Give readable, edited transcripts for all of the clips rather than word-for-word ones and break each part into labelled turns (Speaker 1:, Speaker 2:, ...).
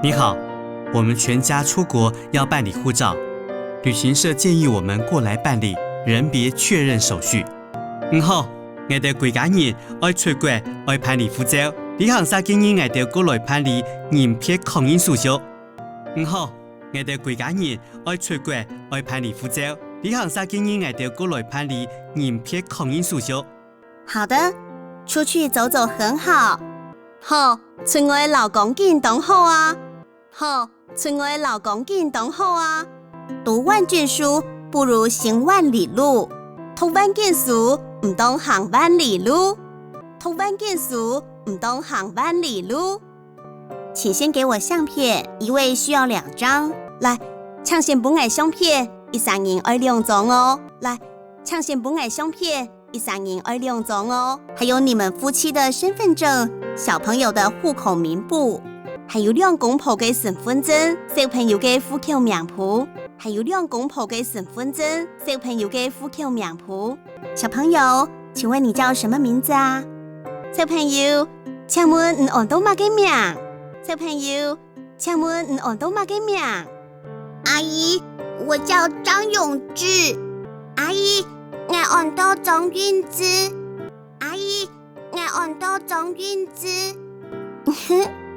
Speaker 1: 你好，我们全家出国要办理护照，旅行社建议我们过来办理人别确认手续。好，我哋规家人爱出国爱办理护照，旅行社建议我哋过来办理人别确认手续。好，我哋规家人爱出国爱办理护照，旅行社建议我哋过来办理人别确认手续。
Speaker 2: 好的，出去走走很好。好，村外老公见董好啊。好，村外老公见董好啊。读万卷书不如行万里路，读万卷书唔当行万里路，读万卷书唔当行万里路。请先给我相片，一位需要2张。来，抢先本爱相片，13人爱2张哦。来，抢先本爱相片，13人爱2张哦。还有你们夫妻的身份证，小朋友的户口名簿，还有2公婆嘅身份证，小朋友嘅户口名簿，还有2公婆嘅身份证，小朋友嘅户口名簿。小朋友，请问你叫什么名字啊？小朋友，请问你按到乜嘅名？小朋友，请问你按到乜嘅名？
Speaker 3: 阿姨，我叫张永志。阿姨，我按到张韵芝。阿姨，我按到张韵芝。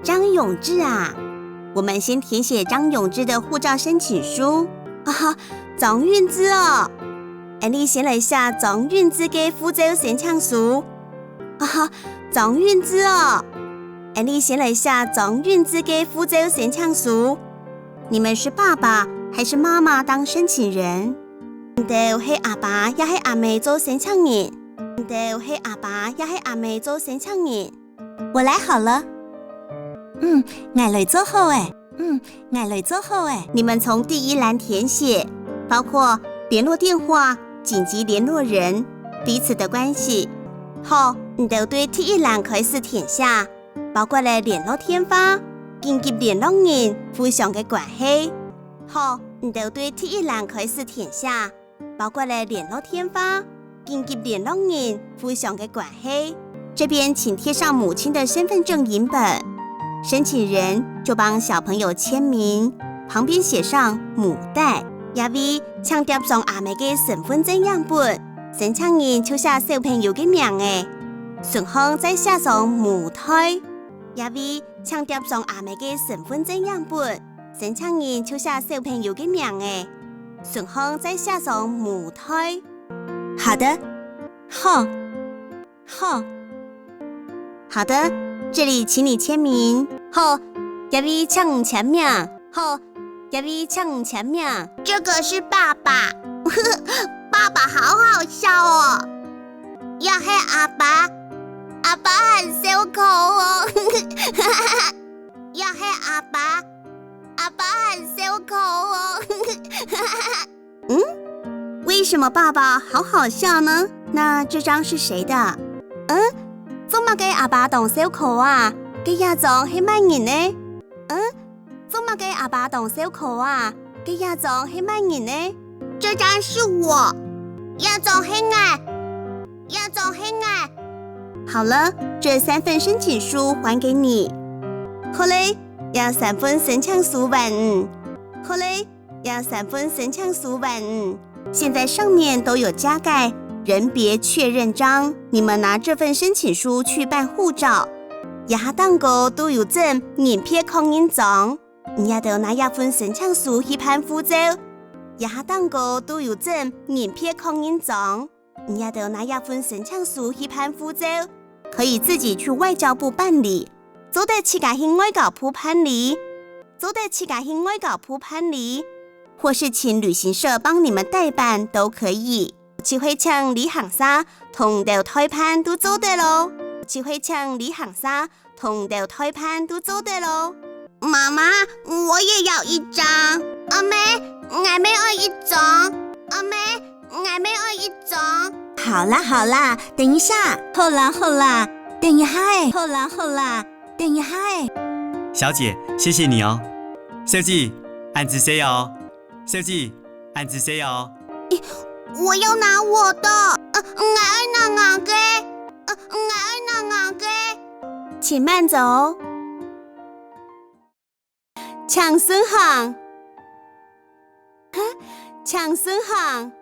Speaker 2: 张永志啊，我们先填写张永志的护照申请书。张韵芝哦，你先来下张韵芝嘅护照申请书。张韵芝哦，你先来下张韵芝嘅护照申请书。你们是爸爸还是妈妈当申请人？都是阿爸也是阿妹做申请人。都是阿爸也是阿妹做申请人。我来好了。我来做好诶。我来做好诶。你们从第1栏填写，包括联络电话、紧急联络人、彼此的关系。好，你都对第1栏开始填下，包括了联络电话、紧急联络人互相的关系。好，你都对第1栏开始填下，包括了联络电话、紧急联络人互相的关系。这边请贴上母亲的身份证影本，申请人就帮小朋友签名，旁边写上母带，也为请贴上阿妹的身份证样本，申请人就写小朋友的名诶，顺后再写上母胎，也为请贴上阿妹的身份证样本，申请人就写小朋友的名诶，顺后再写上母胎。好的，好的，这里请你签名。好，也为请签名。好，也为请签名。
Speaker 3: 这个是爸爸，爸爸好好笑哦。也是阿爸，阿爸很笑口哦。也是阿爸，阿爸很笑口哦。
Speaker 2: 为什么爸爸好好笑呢？那这张是谁的？做乜嘅阿爸當小口啊？嘅一張係乜人呢？做乜嘅阿爸當小口啊？嘅一張係乜人呢？
Speaker 3: 这张是我，亚种黑矮，亚种黑矮。
Speaker 2: 好了，这3份申请书还给你。好嘞，要3份申請書本。好嘞，要3份申請書本。现在上面都有加盖人别确认章，你们拿这份申请书去办护照，也当个都有证人别確認章，你也得拿一份申請書去辦護照，也當個都有證人別確認章，你也得拿一份申請書去辦護照，可以自己去外交部辦理，做得自己去外交部辦理，做得自己去外交部辦理。或是请旅行社帮你们代办都可以，只会请旅行社同到代辦都做得咯，只会请旅行社同到代辦都做得咯。
Speaker 3: 妈妈，我也要1張。阿妹，我没有1張。阿妹，我没有1張。
Speaker 2: 好啦好啦，等一下。好啦好啦，等一下。好啦好啦，等一下。
Speaker 1: 小姐，谢谢你哦。小姐，按字写哦。小姐，按字写哦。
Speaker 3: 我要拿我的，我要拿我的，我要拿我的。
Speaker 2: 请慢走。抢孙行，抢孙行。